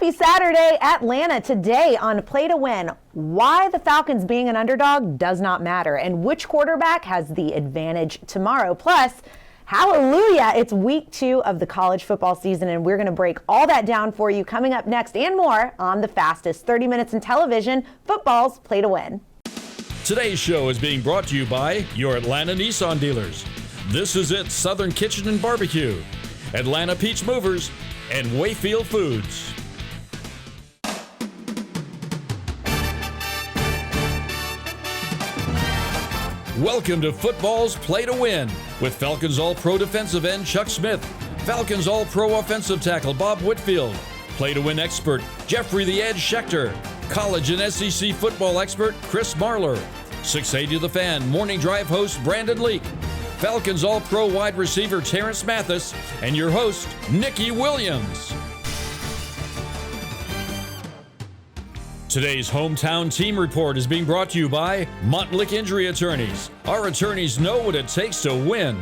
Happy Saturday, Atlanta. Today on Play to Win, why the Falcons being an underdog does not matter and which quarterback has the advantage tomorrow. Plus, hallelujah, it's week 2 of the college football season, and we're going to break all that down for you coming up next and more on the fastest 30 minutes in television, football's Play to Win. Today's show is being brought to you by your Atlanta Nissan dealers. This is it, Southern Kitchen and Barbecue, Atlanta Peach Movers, and Wayfield Foods. Welcome to Football's Play to Win with Falcons All-Pro defensive end Chuck Smith, Falcons All-Pro offensive tackle Bob Whitfield, Play to Win expert Jeffrey the Edge Schechter, college and SEC football expert Chris Marler, 680 The Fan morning drive host Brandon Leak, Falcons All-Pro wide receiver Terrence Mathis, and your host Nikki Williams. Today's Hometown Team Report is being brought to you by Montlick Injury Attorneys. Our attorneys know what it takes to win.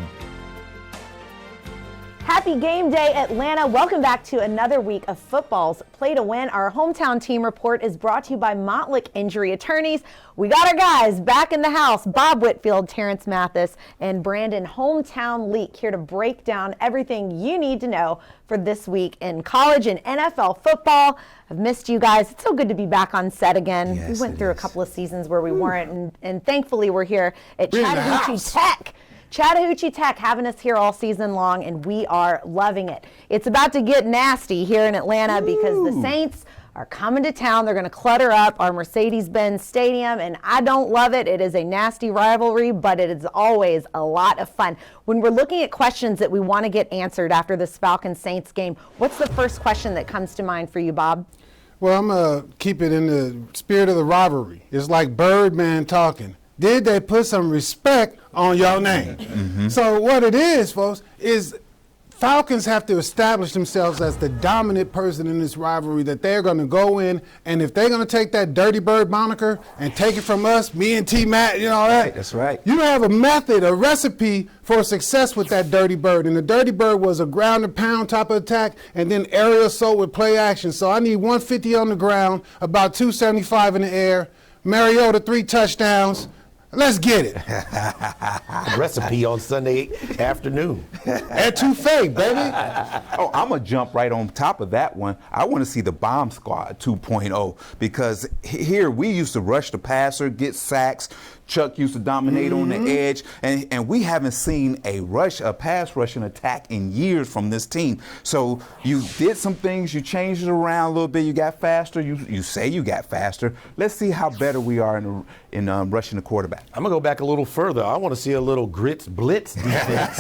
Happy game day, Atlanta. Welcome back to another week of football's Play to Win. Our Hometown Team Report is brought to you by Montlick Injury Attorneys. We got our guys back in the house, Bob Whitfield, Terrence Mathis, and Brandon Hometown Leak, here to break down everything you need to know for this week in college and NFL football. I've missed you guys. It's so good to be back on set again. Yes, we went through a couple of seasons where we weren't, and thankfully we're here at Chattahoochee Tech. Chattahoochee Tech having us here all season long, and we are loving it. It's about to get nasty here in Atlanta because the Saints are coming to town. They're going to clutter up our Mercedes-Benz Stadium, and I don't love it. It is a nasty rivalry, but it is always a lot of fun. When we're looking at questions that we want to get answered after this Falcons-Saints game, what's the first question that comes to mind for you, Bob? Well, I'm going to keep it in the spirit of the rivalry. It's like Birdman talking. Did they put some respect on your name? Mm-hmm. So what it is, folks, is Falcons have to establish themselves as the dominant person in this rivalry, that they're going to go in, and if they're going to take that Dirty Bird moniker and take it from us, me and T-Matt, you know, That's right. You have a method, a recipe for success with that Dirty Bird. And the Dirty Bird was a ground and pound type of attack, and then aerial assault with play action. So I need 150 on the ground, about 275 in the air, Mariota 3 touchdowns. Let's get it. Recipe on Sunday afternoon. Etouffee, baby. Oh, I'm going to jump right on top of that one. I want to see the Bomb Squad 2.0 because here we used to rush the passer, get sacks. Chuck used to dominate on the edge, and we haven't seen a pass rushing attack in years from this team. So you did some things, you changed it around a little bit, you got faster, you say you got faster. Let's see how better we are in rushing the quarterback. I'm going to go back a little further. I want to see a little blitz defense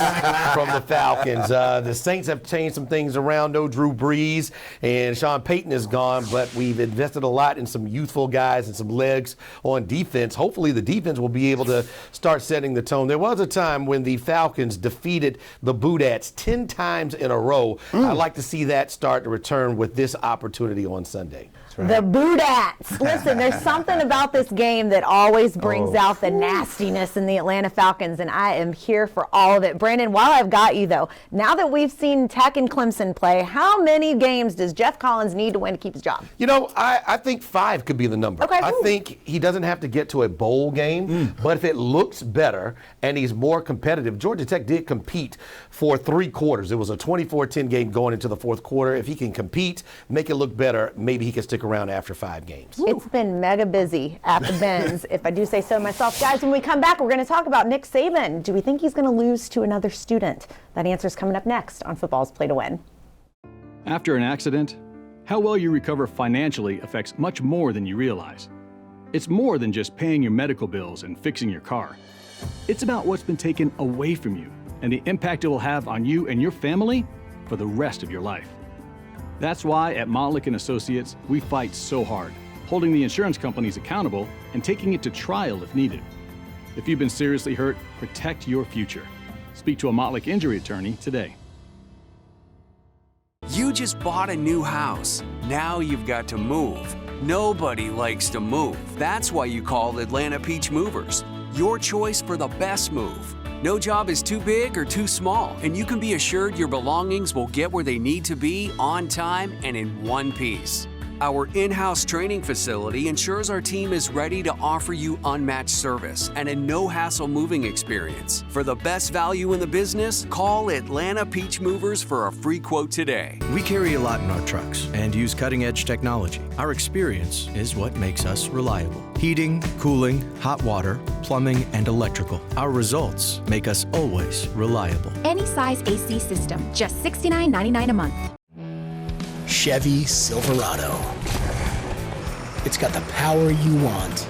from the Falcons. The Saints have changed some things around. No Drew Brees, and Sean Payton is gone, but we've invested a lot in some youthful guys and some legs on defense. Hopefully the defense will be able to start setting the tone. There was a time when the Falcons defeated the Boudats 10 times in a row. I'd like to see that start to return with this opportunity on Sunday. Right. The Boudats. Listen, there's something about this game that always brings out the nastiness in the Atlanta Falcons, and I am here for all of it. Brandon, while I've got you, though, now that we've seen Tech and Clemson play, how many games does Jeff Collins need to win to keep his job? You know, I think 5 could be the number. Okay. I think he doesn't have to get to a bowl game, but if it looks better and he's more competitive, Georgia Tech did compete for 3 quarters. It was a 24-10 game going into the 4th quarter. If he can compete, make it look better, maybe he can stick around after 5 games. It's been mega busy at the Benz, if I do say so myself. Guys, when we come back, we're going to talk about Nick Saban. Do we think he's going to lose to another student? That answer is coming up next on Football's Play to Win. After an accident, how well you recover financially affects much more than you realize. It's more than just paying your medical bills and fixing your car. It's about what's been taken away from you and the impact it will have on you and your family for the rest of your life. That's why at Montlick & Associates, we fight so hard, holding the insurance companies accountable and taking it to trial if needed. If you've been seriously hurt, protect your future. Speak to a Montlick injury attorney today. You just bought a new house. Now you've got to move. Nobody likes to move. That's why you call Atlanta Peach Movers. Your choice for the best move. No job is too big or too small, and you can be assured your belongings will get where they need to be on time and in one piece. Our in-house training facility ensures our team is ready to offer you unmatched service and a no-hassle moving experience. For the best value in the business, call Atlanta Peach Movers for a free quote today. We carry a lot in our trucks and use cutting-edge technology. Our experience is what makes us reliable. Heating, cooling, hot water, plumbing, and electrical. Our results make us always reliable. Any size AC system, just $69.99 a month. Chevy Silverado. It's got the power you want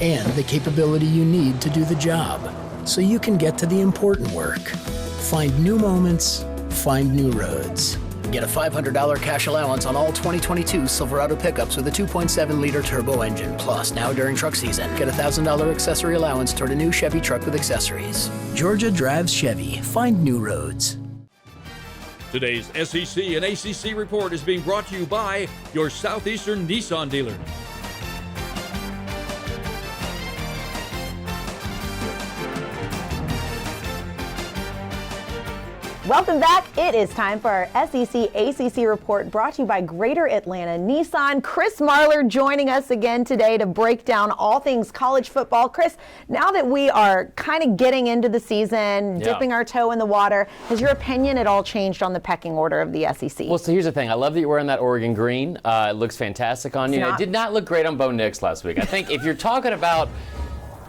and the capability you need to do the job, so you can get to the important work. Find new moments, find new roads. Get a $500 cash allowance on all 2022 Silverado pickups with a 2.7-liter turbo engine. Plus, now during truck season, get a $1,000 accessory allowance toward a new Chevy truck with accessories. Georgia drives Chevy. Find new roads. Today's SEC and ACC report is being brought to you by your Southeastern Nissan dealer. Welcome back. It is time for our SEC ACC report brought to you by Greater Atlanta Nissan. Chris Marler joining us again today to break down all things college football. Chris, now that we are kind of getting into the season, dipping our toe in the water, has your opinion at all changed on the pecking order of the SEC? Well, so here's the thing. I love that you're wearing that Oregon green. It looks fantastic on you. It did not look great on Bo Nix last week. I think if you're talking about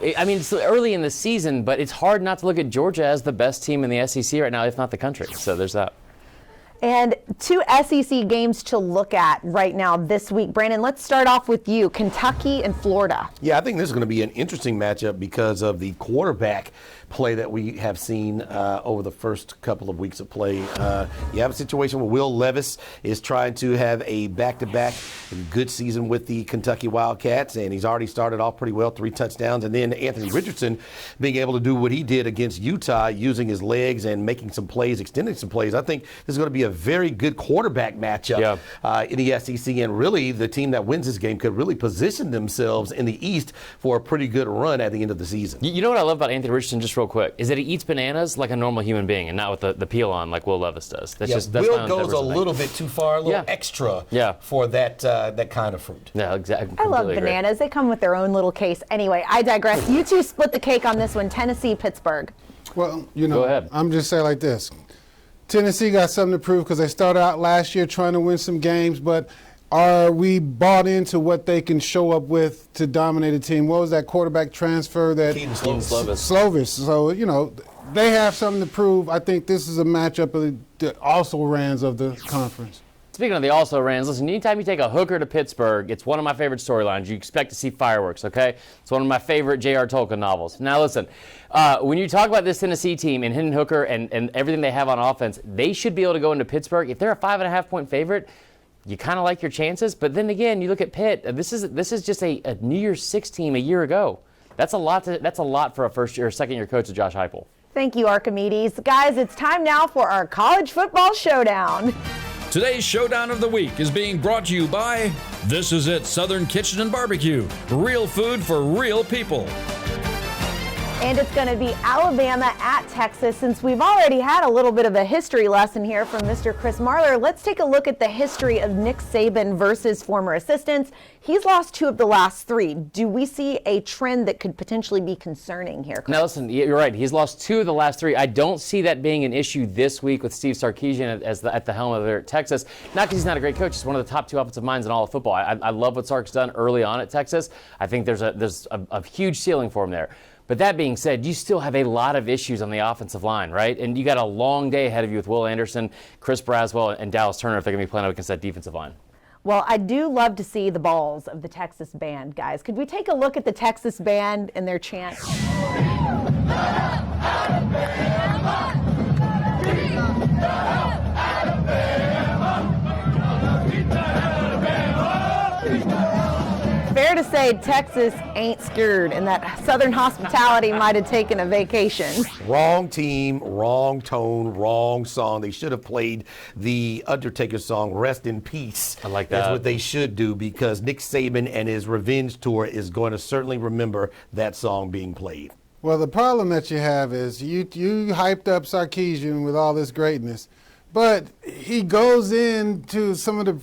it's early in the season, but it's hard not to look at Georgia as the best team in the SEC right now, if not the country. So there's that. And two SEC games to look at right now this week. Brandon, let's start off with you. Kentucky and Florida. Yeah, I think this is going to be an interesting matchup because of the quarterback play that we have seen over the first couple of weeks of play. You have a situation where Will Levis is trying to have a back-to-back good season with the Kentucky Wildcats, and he's already started off pretty well, 3 touchdowns. And then Anthony Richardson being able to do what he did against Utah, using his legs and making some plays, extending some plays. I think this is going to be a very good quarterback matchup in the SEC, and really the team that wins this game could really position themselves in the East for a pretty good run at the end of the season. You know what I love about Anthony Richardson, just real quick, is that he eats bananas like a normal human being and not with the peel on like Will Levis does. That's Will goes a little bit too far, a little extra for that kind of fruit. Yeah, exactly. I love bananas. They come with their own little case. Anyway, I digress. You two split the cake on this one. Tennessee, Pittsburgh. Well, Go ahead. I'm just saying like this. Tennessee got something to prove because they started out last year trying to win some games, but are we bought into what they can show up with to dominate a team? What was that quarterback transfer that Slovis? So, they have something to prove. I think this is a matchup of the also-rans of the conference. Speaking of the also-rans, listen, anytime you take a hooker to Pittsburgh, it's one of my favorite storylines. You expect to see fireworks, okay? It's one of my favorite J.R. Tolkien novels. Now, listen, when you talk about this Tennessee team and Hendon Hooker and everything they have on offense, they should be able to go into Pittsburgh. If they're a 5.5-point favorite, you kind of like your chances. But then again, you look at Pitt. This is just a New Year's Six team a year ago. That's a lot for a first-year or second-year coach of Josh Heupel. Thank you, Archimedes. Guys, it's time now for our college football showdown. Today's Showdown of the Week is being brought to you by This Is It Southern Kitchen and Barbecue. Real food for real people. And it's going to be Alabama at Texas. Since we've already had a little bit of a history lesson here from Mr. Chris Marler, let's take a look at the history of Nick Saban versus former assistants. He's lost 2 of the last 3. Do we see a trend that could potentially be concerning here, Chris? Now, listen, you're right. He's lost 2 of the last 3. I don't see that being an issue this week with Steve Sarkisian at the helm of there at Texas. Not because he's not a great coach. He's one of the top 2 offensive minds in all of football. I love what Sark's done early on at Texas. I think there's a huge ceiling for him there. But that being said, you still have a lot of issues on the offensive line, right? And you got a long day ahead of you with Will Anderson, Chris Braswell, and Dallas Turner if they're going to be playing up against that defensive line. Well, I do love to see the balls of the Texas band, guys. Could we take a look at the Texas band and their chant? Fair to say Texas ain't scared, and that Southern hospitality might have taken a vacation. Wrong team, wrong tone, wrong song. They should have played the Undertaker song, Rest in Peace. I like that. That's what they should do, because Nick Saban and his revenge tour is going to certainly remember that song being played. Well, the problem that you have is you hyped up Sarkisian with all this greatness, But he goes into some of the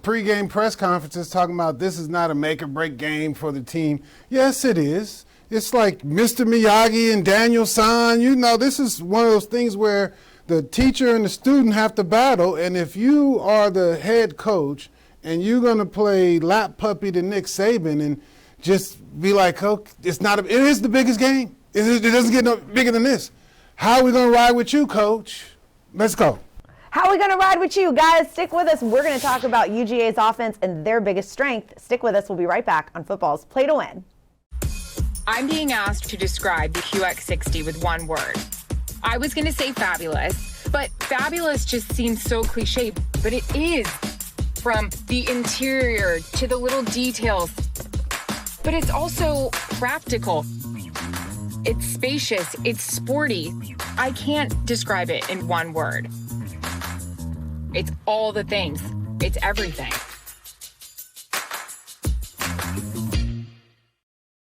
pregame press conferences talking about this is not a make or break game for the team. Yes, it is. It's like Mr. Miyagi and Daniel San. You know, this is one of those things where the teacher and the student have to battle. And if you are the head coach and you're going to play lap puppy to Nick Saban and just be like, oh, it is the biggest game. It doesn't get no bigger than this. How are we going to ride with you, coach? Let's go. How are we going to ride with you? Guys, stick with us. We're going to talk about UGA's offense and their biggest strength. Stick with us. We'll be right back on Football's Play to Win. I'm being asked to describe the QX60 with one word. I was going to say fabulous, but fabulous just seems so cliche, but it is. From the interior to the little details. But it's also practical. It's spacious. It's sporty. I can't describe it in one word. It's all the things. It's everything.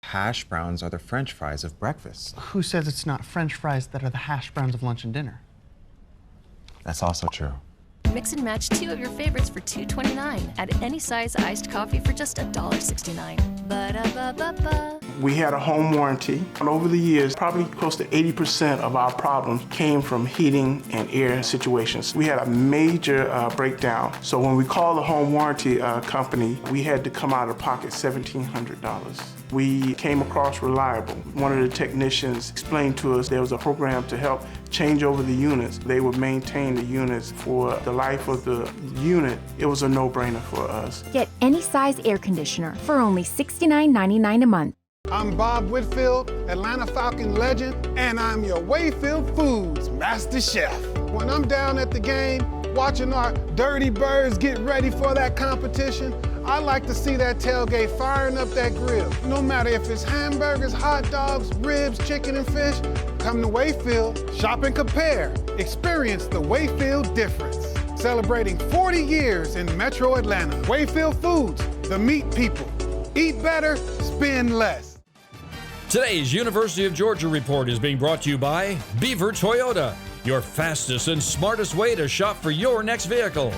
Hash browns are the French fries of breakfast. Who says it's not French fries that are the hash browns of lunch and dinner? That's also true. Mix and match 2 of your favorites for $2.29. Add any size iced coffee for just $1.69. Ba-da-ba-ba-ba. We had a home warranty, and over the years, probably close to 80% of our problems came from heating and air situations. We had a major breakdown, so when we called the home warranty company, we had to come out of pocket $1,700. We came across reliable. One of the technicians explained to us there was a program to help change over the units. They would maintain the units for the life of the unit. It was a no-brainer for us. Get any size air conditioner for only $69.99 a month. I'm Bob Whitfield, Atlanta Falcon legend, and I'm your Wayfield Foods Master Chef. When I'm down at the game, watching our Dirty Birds get ready for that competition, I like to see that tailgate firing up that grill. No matter if it's hamburgers, hot dogs, ribs, chicken, and fish, come to Wayfield, shop and compare. Experience the Wayfield difference. Celebrating 40 years in Metro Atlanta. Wayfield Foods, the meat people. Eat better, spend less. Today's University of Georgia Report is being brought to you by Beaver Toyota, your fastest and smartest way to shop for your next vehicle.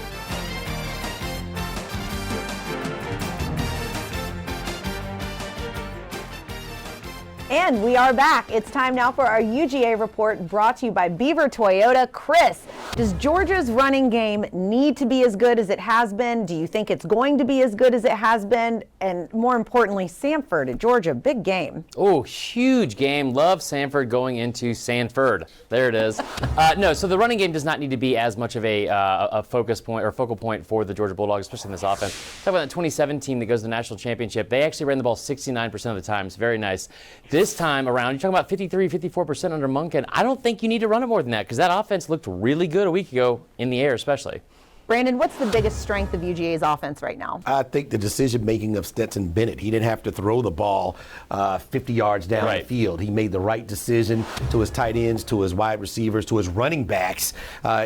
And we are back. It's time now for our UGA report brought to you by Beaver Toyota. Chris, does Georgia's running game need to be as good as it has been? Do you think it's going to be as good as it has been? And more importantly, Samford at Georgia, big game. Oh, huge game. Love Samford going into Sanford. There it is. No, so the running game does not need to be as much of a focus point or focal point for the Georgia Bulldogs, especially in this offense. Talk about that 2017 team that goes to the national championship. They actually ran the ball 69% of the time. It's very nice. This time around, you're talking about 53, 54% under Monken. I don't think you need to run it more than that because that offense looked really good a week ago in the air especially. Brandon, what's the biggest strength of UGA's offense right now? I think the decision-making of Stetson Bennett. He didn't have to throw the ball 50 yards down the field. He made the right decision to his tight ends, to his wide receivers, to his running backs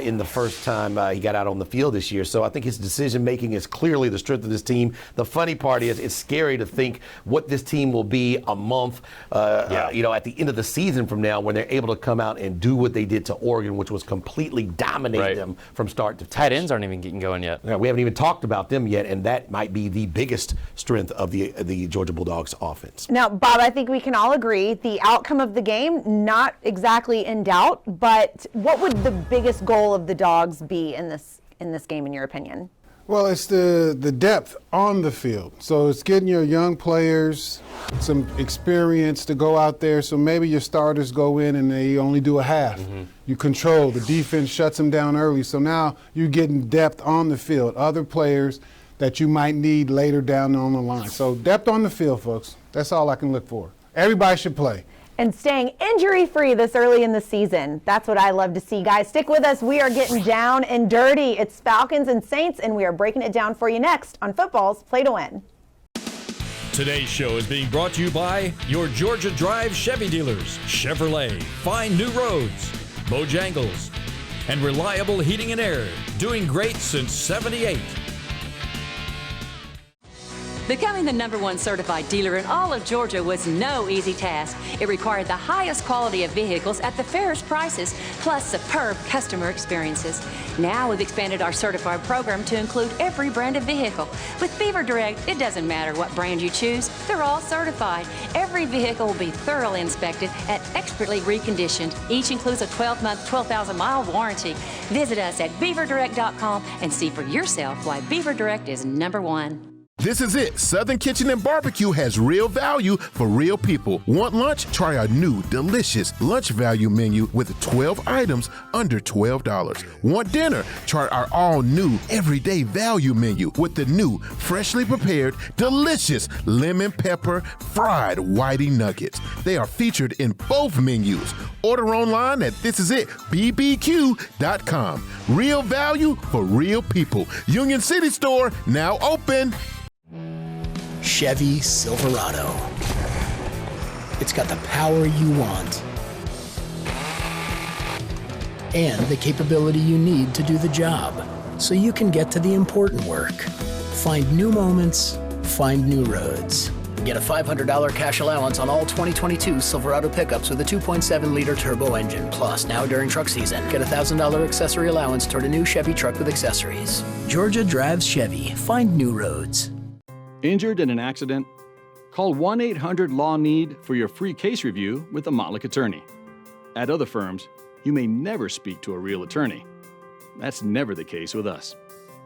in the first time he got out on the field this year. So I think his decision-making is clearly the strength of this team. The funny part is it's scary to think what this team will be a month, at the end of the season from now when they're able to come out and do what they did to Oregon, which was completely dominate them from start to finish. Tight ends aren't even getting going yet. Yeah, we haven't even talked about them yet, and that might be the biggest strength of the Georgia Bulldogs offense. Now, Bob, I think we can all agree the outcome of the game, not exactly in doubt, but what would the biggest goal of the Dogs be in this game, in your opinion? Well, it's the depth on the field. So it's getting your young players some experience to go out there. So maybe your starters go in and they only do a half. Mm-hmm. You control. The defense shuts them down early. So now you're getting depth on the field. Other players that you might need later down on the line. So depth on the field, folks. That's all I can look for. Everybody should play. And staying injury-free this early in the season. That's what I love to see. Guys, stick with us. We are getting down and dirty. It's Falcons and Saints, and we are breaking it down for you next on Football's Play to Win. Today's show is being brought to you by your Georgia Drive Chevy dealers, Chevrolet, Find New Roads, Bojangles, and Reliable Heating and Air, doing great since '78. Becoming the #1 certified dealer in all of Georgia was no easy task. It required the highest quality of vehicles at the fairest prices, plus superb customer experiences. Now we've expanded our certified program to include every brand of vehicle. With Beaver Direct, it doesn't matter what brand you choose, they're all certified. Every vehicle will be thoroughly inspected and expertly reconditioned. Each includes a 12-month, 12,000-mile warranty. Visit us at beaverdirect.com and see for yourself why Beaver Direct is #1. This is it. Southern Kitchen and Barbecue has real value for real people. Want lunch? Try our new delicious lunch value menu with 12 items under $12. Want dinner? Try our all-new everyday value menu with the new freshly prepared delicious lemon pepper fried whitey nuggets. They are featured in both menus. Order online at thisisitbbq.com. Real value for real people. Union City Store now open. Chevy Silverado. It's got the power you want and the capability you need to do the job, so you can get to the important work. Find new moments, find new roads. Get a $500 cash allowance on all 2022 Silverado pickups with a 2.7-liter turbo engine. Plus, now during truck season, get a $1,000 accessory allowance toward a new Chevy truck with accessories. Georgia drives Chevy. Find new roads. Injured in an accident? Call 1-800-LAW-NEED for your free case review with a Mottlick attorney. At other firms, you may never speak to a real attorney. That's never the case with us.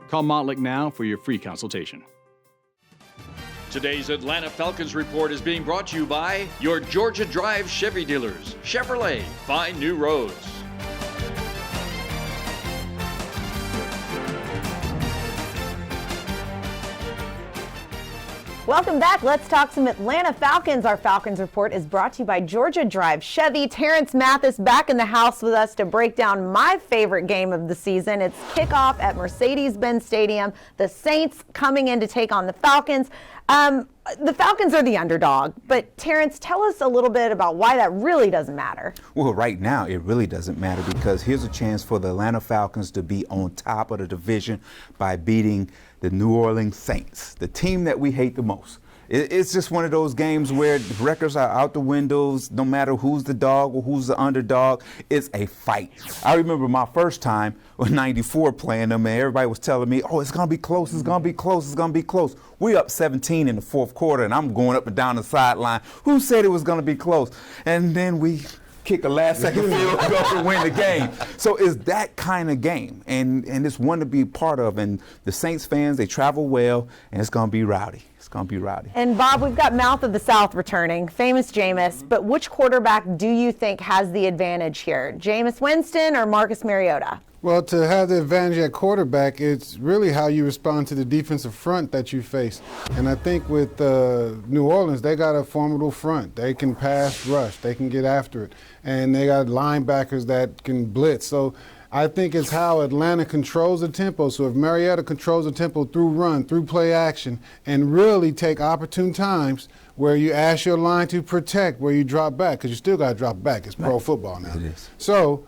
Call Mottlick now for your free consultation. Today's Atlanta Falcons report is being brought to you by your Georgia Drive Chevy dealers. Chevrolet, find new roads. Welcome back. Let's talk some Atlanta Falcons. Our Falcons report is brought to you by Georgia Drive Chevy. Terrence Mathis back in the house with us to break down my favorite game of the season. It's kickoff at Mercedes-Benz Stadium. The Saints coming in to take on the Falcons. The Falcons are the underdog, but Terrence, tell us a little bit about why that really doesn't matter. Well, right now it really doesn't matter because here's a chance for the Atlanta Falcons to be on top of the division by beating the New Orleans Saints, the team that we hate the most. It's just one of those games where the records are out the windows, no matter who's the dog or who's the underdog. It's a fight. I remember my first time with 94 playing them, and everybody was telling me, oh, it's going to be close, it's going to be close, it's going to be close. We're up 17 in the fourth quarter, and I'm going up and down the sideline. Who said it was going to be close? And then we kick a last-second field goal to win the game. So it's that kind of game, and it's one to be part of. And the Saints fans, they travel well, and it's going to be rowdy. It's going to be rowdy. And Bob, we've got Mouth of the South returning, famous Jameis, but which quarterback do you think has the advantage here, Jameis Winston or Marcus Mariota? Well, to have the advantage at quarterback, it's really how you respond to the defensive front that you face. And I think with New Orleans, they got a formidable front. They can pass rush. They can get after it. And they got linebackers that can blitz. So I think it's how Atlanta controls the tempo. So if Mariota controls the tempo through run, through play action, and really take opportune times where you ask your line to protect, where you drop back, because you still got to drop back. It's pro football now. It is. So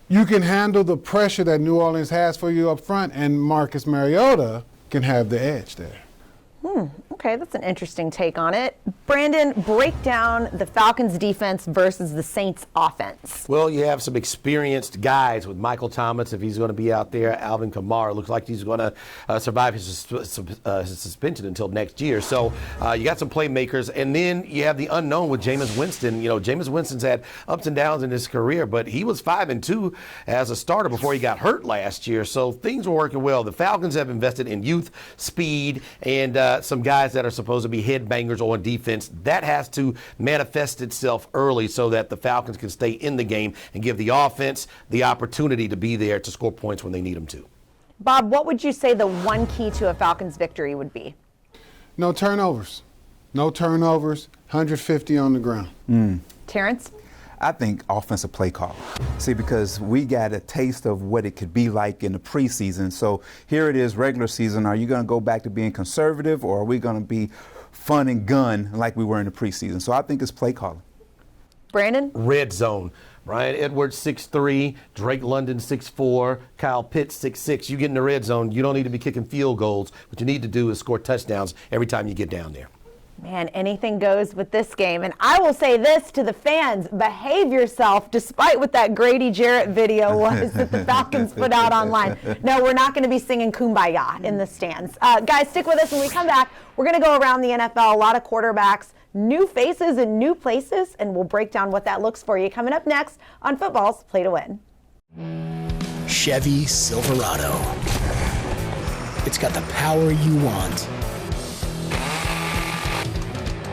you can handle the pressure that New Orleans has for you up front, and Marcus Mariota can have the edge there. Okay, that's an interesting take on it. Brandon, break down the Falcons defense versus the Saints offense. Well, you have some experienced guys with Michael Thomas, if he's going to be out there. Alvin Kamara looks like he's going to survive his suspension until next year. So you got some playmakers. And then you have the unknown with Jameis Winston. You know, Jameis Winston's had ups and downs in his career, but he was 5-2 as a starter before he got hurt last year. So things were working well. The Falcons have invested in youth, speed, and some guys that are supposed to be headbangers on defense. That has to manifest itself early so that the Falcons can stay in the game and give the offense the opportunity to be there to score points when they need them to. Bob, what would you say the one key to a Falcons victory would be? No turnovers. No turnovers, 150 on the ground. Terrence? I think offensive play call. See, because we got a taste of what it could be like in the preseason. So here it is, regular season. Are you going to go back to being conservative, or are we going to be fun and gun like we were in the preseason? So I think it's play calling. Brandon? Red zone. Brian Edwards 6'3", Drake London 6'4", Kyle Pitts 6'6". You get in the red zone, you don't need to be kicking field goals. What you need to do is score touchdowns every time you get down there. Man, anything goes with this game. And I will say this to the fans, behave yourself, despite what that Grady Jarrett video was that the Falcons put out online. No, we're not going to be singing Kumbaya in the stands. Guys, stick with us when we come back. We're going to go around the NFL, a lot of quarterbacks, new faces in new places, and we'll break down what that looks for you coming up next on Football's Play to Win. Chevy Silverado. It's got the power you want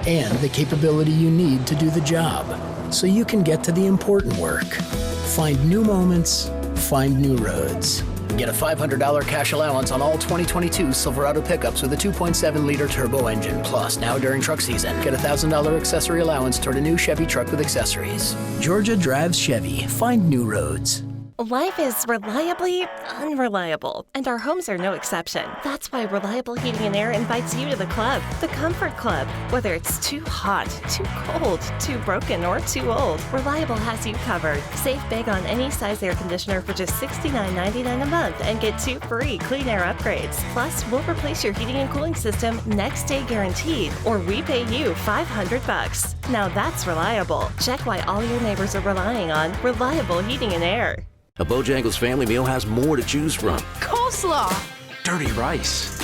and the capability you need to do the job, so you can get to the important work. Find new moments, find new roads. Get a $500 cash allowance on all 2022 Silverado pickups with a 2.7-liter turbo engine. Plus, now during truck season, get a $1,000 accessory allowance toward a new Chevy truck with accessories. Georgia drives Chevy. Find new roads. Life is reliably unreliable, and our homes are no exception. That's why Reliable Heating and Air invites you to the club, the Comfort Club. Whether it's too hot, too cold, too broken, or too old, Reliable has you covered. Save big on any size air conditioner for just $69.99 a month and get 2 free clean air upgrades. Plus, we'll replace your heating and cooling system next day guaranteed, or we pay you $500. Now that's reliable. Check why all your neighbors are relying on Reliable Heating and Air. A Bojangles family meal has more to choose from. Coleslaw. Dirty rice.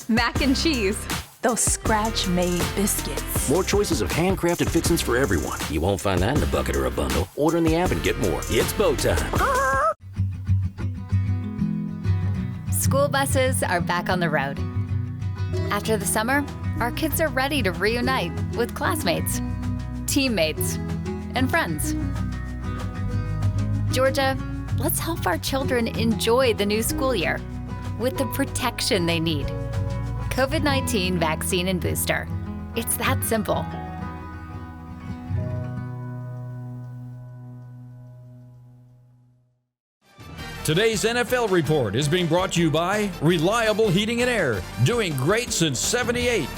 Mac and cheese. Those scratch-made biscuits. More choices of handcrafted fixins for everyone. You won't find that in a bucket or a bundle. Order in the app and get more. It's Bo time. School buses are back on the road. After the summer, our kids are ready to reunite with classmates, teammates, and friends. Georgia, let's help our children enjoy the new school year with the protection they need. COVID-19 vaccine and booster. It's that simple. Today's NFL Report is being brought to you by Reliable Heating and Air, doing great since '78.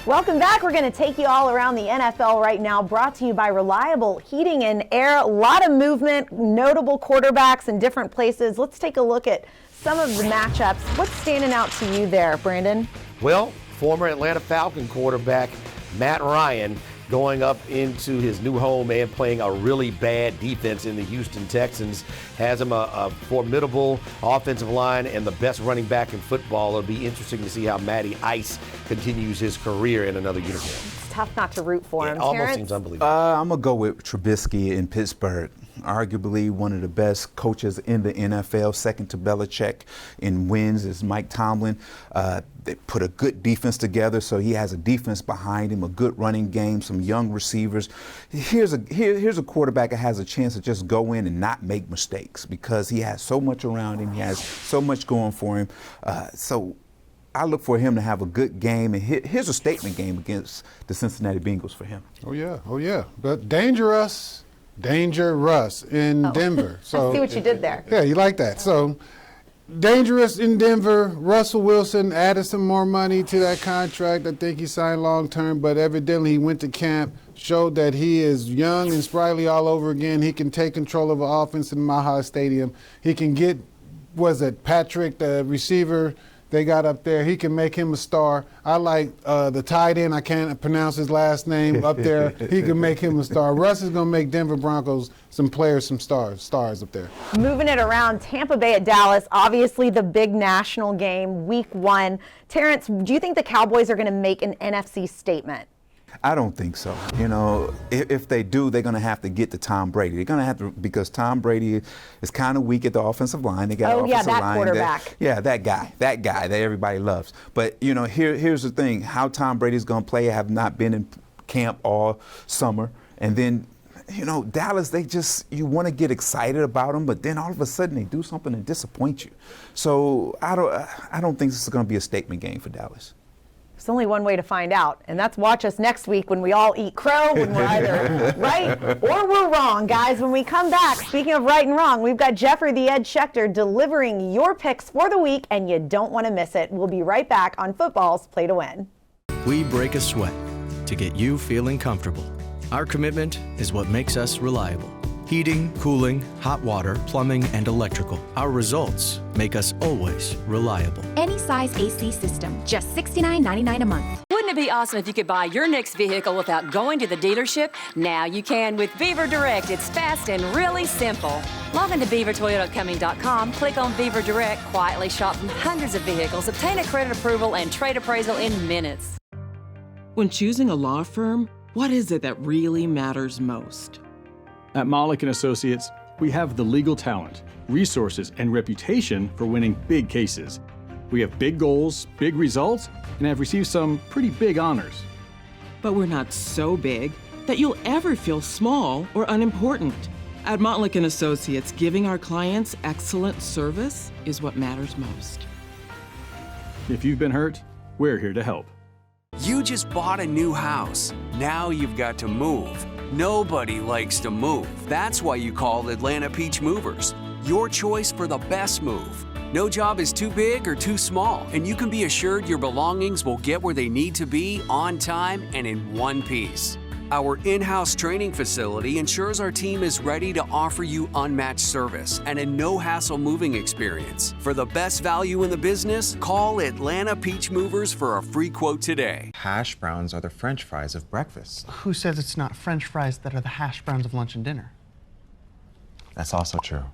Welcome back. We're going to take you all around the NFL right now, brought to you by Reliable Heating and Air. A lot of movement, notable quarterbacks in different places. Let's take a look at some of the matchups. What's standing out to you there, Brandon? Well, former Atlanta Falcon quarterback Matt Ryan going up into his new home and playing a really bad defense in the Houston Texans. Has him a formidable offensive line and the best running back in football. It'll be interesting to see how Matty Ice continues his career in another uniform. It's tough not to root for him. It almost Terrence? seems unbelievable. I'm going to go with Trubisky in Pittsburgh. Arguably one of the best coaches in the NFL, second to Belichick in wins is Mike Tomlin. They put a good defense together, so he has a defense behind him, a good running game, some young receivers. Here's a quarterback that has a chance to just go in and not make mistakes because he has so much around him. He has so much going for him. So I look for him to have a good game, and here's a statement game against the Cincinnati Bengals for him. Oh, yeah. But dangerous in Denver. So I see what you did there. Yeah, you like that. So dangerous in Denver. Russell Wilson added some more money to that contract. I think he signed long term, but evidently he went to camp, showed that he is young and sprightly all over again. He can take control of an offense in Maha Stadium. He can get, Patrick, the receiver they got up there. He can make him a star. I like the tight end. I can't pronounce his last name up there. He can make him a star. Russ is going to make Denver Broncos some stars up there. Moving it around, Tampa Bay at Dallas, obviously the big national game, week 1. Terrence, do you think the Cowboys are going to make an NFC statement? I don't think so. You know, if they do, they're going to have to get to Tom Brady. They're going to have to, because Tom Brady is kind of weak at the offensive line. They got an offensive line. Quarterback. That guy that everybody loves. But, you know, here's the thing. How Tom Brady's going to play, I have not been in camp all summer. And then, you know, Dallas, you want to get excited about them, but then all of a sudden they do something and disappoint you. So I don't think this is going to be a statement game for Dallas. There's only one way to find out, and that's watch us next week when we all eat crow, when we're either right or we're wrong, guys. When we come back, speaking of right and wrong, we've got Jeffrey the Ed Schechter delivering your picks for the week, and you don't want to miss it. We'll be right back on Football's Play to Win. We break a sweat to get you feeling comfortable. Our commitment is what makes us reliable. Heating, cooling, hot water, plumbing, and electrical. Our results make us always reliable. Any size AC system, just $69.99 a month. Wouldn't it be awesome if you could buy your next vehicle without going to the dealership? Now you can with Beaver Direct. It's fast and really simple. Log into beavertoyotacoming.com, click on Beaver Direct, quietly shop from hundreds of vehicles, obtain a credit approval and trade appraisal in minutes. When choosing a law firm, what is it that really matters most? At Malik & Associates, we have the legal talent, resources, and reputation for winning big cases. We have big goals, big results, and have received some pretty big honors. But we're not so big that you'll ever feel small or unimportant. At Montlick & Associates, giving our clients excellent service is what matters most. If you've been hurt, we're here to help. You just bought a new house. Now you've got to move. Nobody likes to move. That's why you call Atlanta Peach Movers. Your choice for the best move. No job is too big or too small, and you can be assured your belongings will get where they need to be on time and in one piece. Our in-house training facility ensures our team is ready to offer you unmatched service and a no-hassle moving experience. For the best value in the business, call Atlanta Peach Movers for a free quote today. Hash browns are the French fries of breakfast. Who says it's not French fries that are the hash browns of lunch and dinner? That's also true.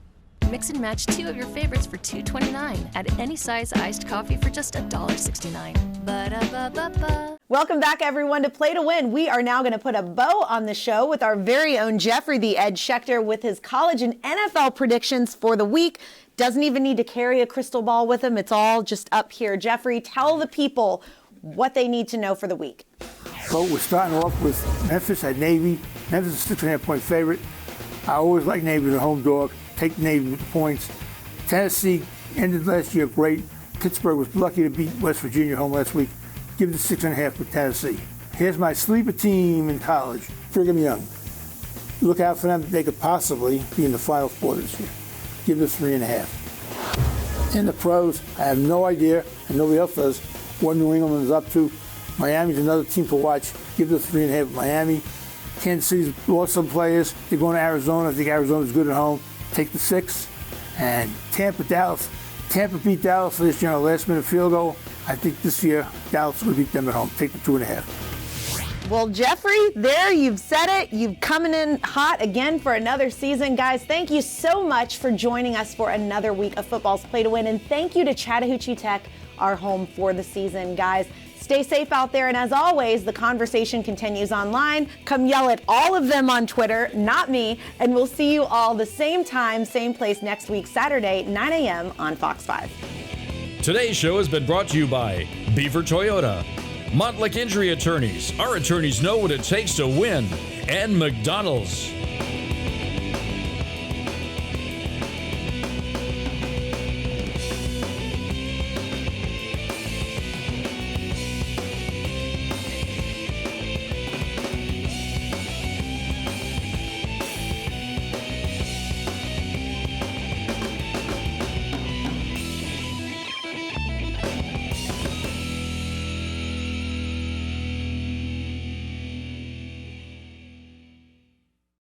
Mix and match 2 of your favorites for $2.29 at any size iced coffee for just $1.69. Ba-da-ba-ba-ba. Welcome back, everyone, to Play to Win. We are now going to put a bow on the show with our very own Jeffrey the Ed Schechter with his college and NFL predictions for the week. Doesn't even need to carry a crystal ball with him. It's all just up here. Jeffrey, tell the people what they need to know for the week. So we're starting off with Memphis at Navy. Memphis is a 6.5-point favorite. I always like Navy as a home dog. Take Navy with the points. Tennessee ended last year great. Pittsburgh was lucky to beat West Virginia home last week. Give the 6.5 with Tennessee. Here's my sleeper team in college, Brigham Young. Look out for them. They could possibly be in the Final Four this year. Give the 3.5. In the pros, I have no idea, and nobody else does, what New England is up to. Miami's another team to watch. Give the 3.5 with Miami. Kansas City's lost some players. They're going to Arizona. I think Arizona's good at home. Take the 6. And Tampa, Dallas. Tampa beat Dallas this year on a last-minute field goal. I think this year Dallas will beat them at home. Take the 2.5. Well, Jeffrey, there you've said it. You've coming in hot again for another season. Guys, thank you so much for joining us for another week of Football's Play to Win. And thank you to Chattahoochee Tech, our home for the season. Guys, stay safe out there. And as always, the conversation continues online. Come yell at all of them on Twitter, not me. And we'll see you all the same time, same place next week, Saturday, 9 a.m. on Fox 5. Today's show has been brought to you by Beaver Toyota, Montlick Injury Attorneys. Our attorneys know what it takes to win. And McDonald's.